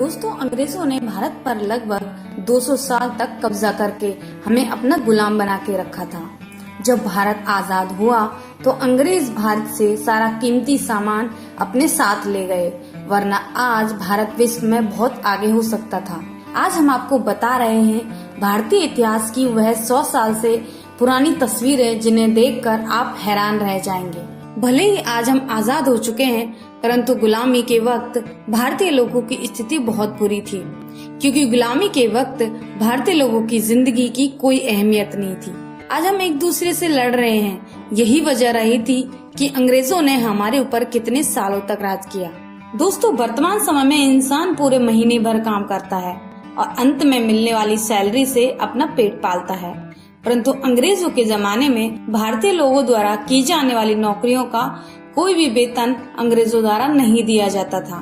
दोस्तों, अंग्रेजों ने भारत पर लगभग 200 साल तक कब्जा करके हमें अपना गुलाम बना के रखा था। जब भारत आजाद हुआ तो अंग्रेज भारत से सारा कीमती सामान अपने साथ ले गए, वरना आज भारत विश्व में बहुत आगे हो सकता था। आज हम आपको बता रहे हैं भारतीय इतिहास की वह 100 साल से पुरानी तस्वीरें जिन्हें देखकर आप हैरान रह जाएंगे। भले ही आज हम आजाद हो चुके हैं, परंतु गुलामी के वक्त भारतीय लोगों की स्थिति बहुत बुरी थी, क्योंकि गुलामी के वक्त भारतीय लोगों की जिंदगी की कोई अहमियत नहीं थी। आज हम एक दूसरे से लड़ रहे हैं, यही वजह रही थी कि अंग्रेजों ने हमारे ऊपर कितने सालों तक राज किया। दोस्तों, वर्तमान समय में इंसान पूरे महीने भर काम करता है और अंत में मिलने वाली सैलरी से अपना पेट पालता है, परंतु अंग्रेजों के जमाने में भारतीय लोगों द्वारा की जाने वाली नौकरियों का कोई भी वेतन अंग्रेजों द्वारा नहीं दिया जाता था।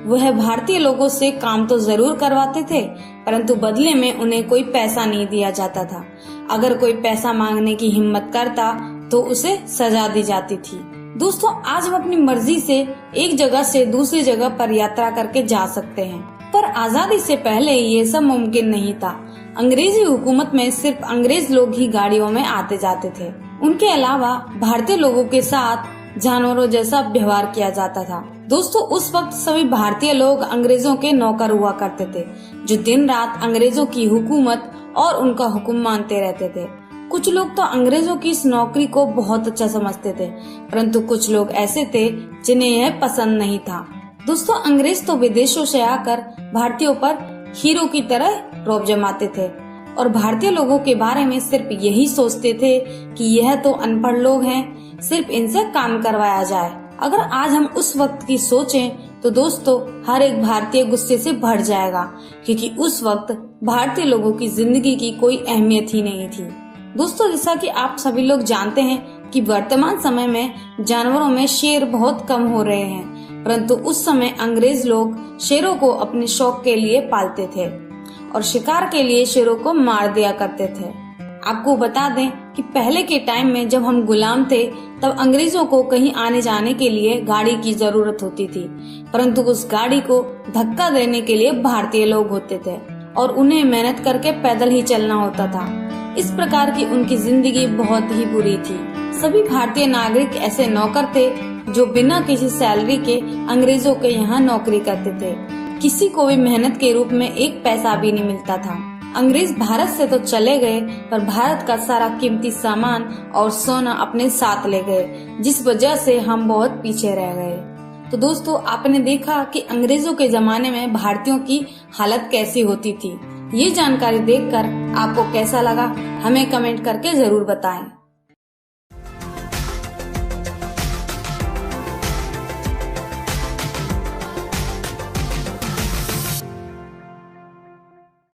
वह भारतीय लोगों से काम तो जरूर करवाते थे, परंतु बदले में उन्हें कोई पैसा नहीं दिया जाता था। अगर कोई पैसा मांगने की हिम्मत करता तो उसे सजा दी जाती थी। दोस्तों, आज हम अपनी मर्जी से एक जगह से दूसरी जगह पर यात्रा करके जा सकते हैं, पर आजादी से पहले ये सब मुमकिन नहीं था। अंग्रेजी हुकूमत में सिर्फ अंग्रेज लोग ही गाड़ियों में आते जाते थे। उनके अलावा भारतीय लोगों के साथ जानवरों जैसा व्यवहार किया जाता था। दोस्तों, उस वक्त सभी भारतीय लोग अंग्रेजों के नौकर हुआ करते थे, जो दिन रात अंग्रेजों की हुकूमत और उनका हुक्म मानते रहते थे। कुछ लोग तो अंग्रेजों की इस नौकरी को बहुत अच्छा समझते थे, परंतु कुछ लोग ऐसे थे जिन्हें यह पसंद नहीं था। दोस्तों, अंग्रेज तो विदेशों से आकर भारतीयों पर हीरो की तरह रौब जमाते थे और भारतीय लोगों के बारे में सिर्फ यही सोचते थे कि यह तो अनपढ़ लोग हैं, सिर्फ इनसे काम करवाया जाए। अगर आज हम उस वक्त की सोचें तो दोस्तों, हर एक भारतीय गुस्से से भर जाएगा, क्योंकि उस वक्त भारतीय लोगों की जिंदगी की कोई अहमियत ही नहीं थी। दोस्तों, जैसा कि आप सभी लोग जानते हैं कि वर्तमान समय में जानवरों में शेर बहुत कम हो रहे हैं, परंतु उस समय अंग्रेज लोग शेरों को अपने शौक के लिए पालते थे और शिकार के लिए शेरों को मार दिया करते थे। आपको बता दें कि पहले के टाइम में जब हम गुलाम थे, तब अंग्रेजों को कहीं आने जाने के लिए गाड़ी की जरूरत होती थी, परंतु उस गाड़ी को धक्का देने के लिए भारतीय लोग होते थे और उन्हें मेहनत करके पैदल ही चलना होता था। इस प्रकार की उनकी जिंदगी बहुत ही बुरी थी। सभी भारतीय नागरिक ऐसे नौकर थे जो बिना किसी सैलरी के अंग्रेजों के यहाँ नौकरी करते थे। किसी को भी मेहनत के रूप में एक पैसा भी नहीं मिलता था। अंग्रेज भारत से तो चले गए, पर भारत का सारा कीमती सामान और सोना अपने साथ ले गए, जिस वजह से हम बहुत पीछे रह गए। तो दोस्तों, आपने देखा कि अंग्रेजों के जमाने में भारतीयों की हालत कैसी होती थी। ये जानकारी देखकर आपको कैसा लगा, हमें कमेंट करके जरूर बताएं।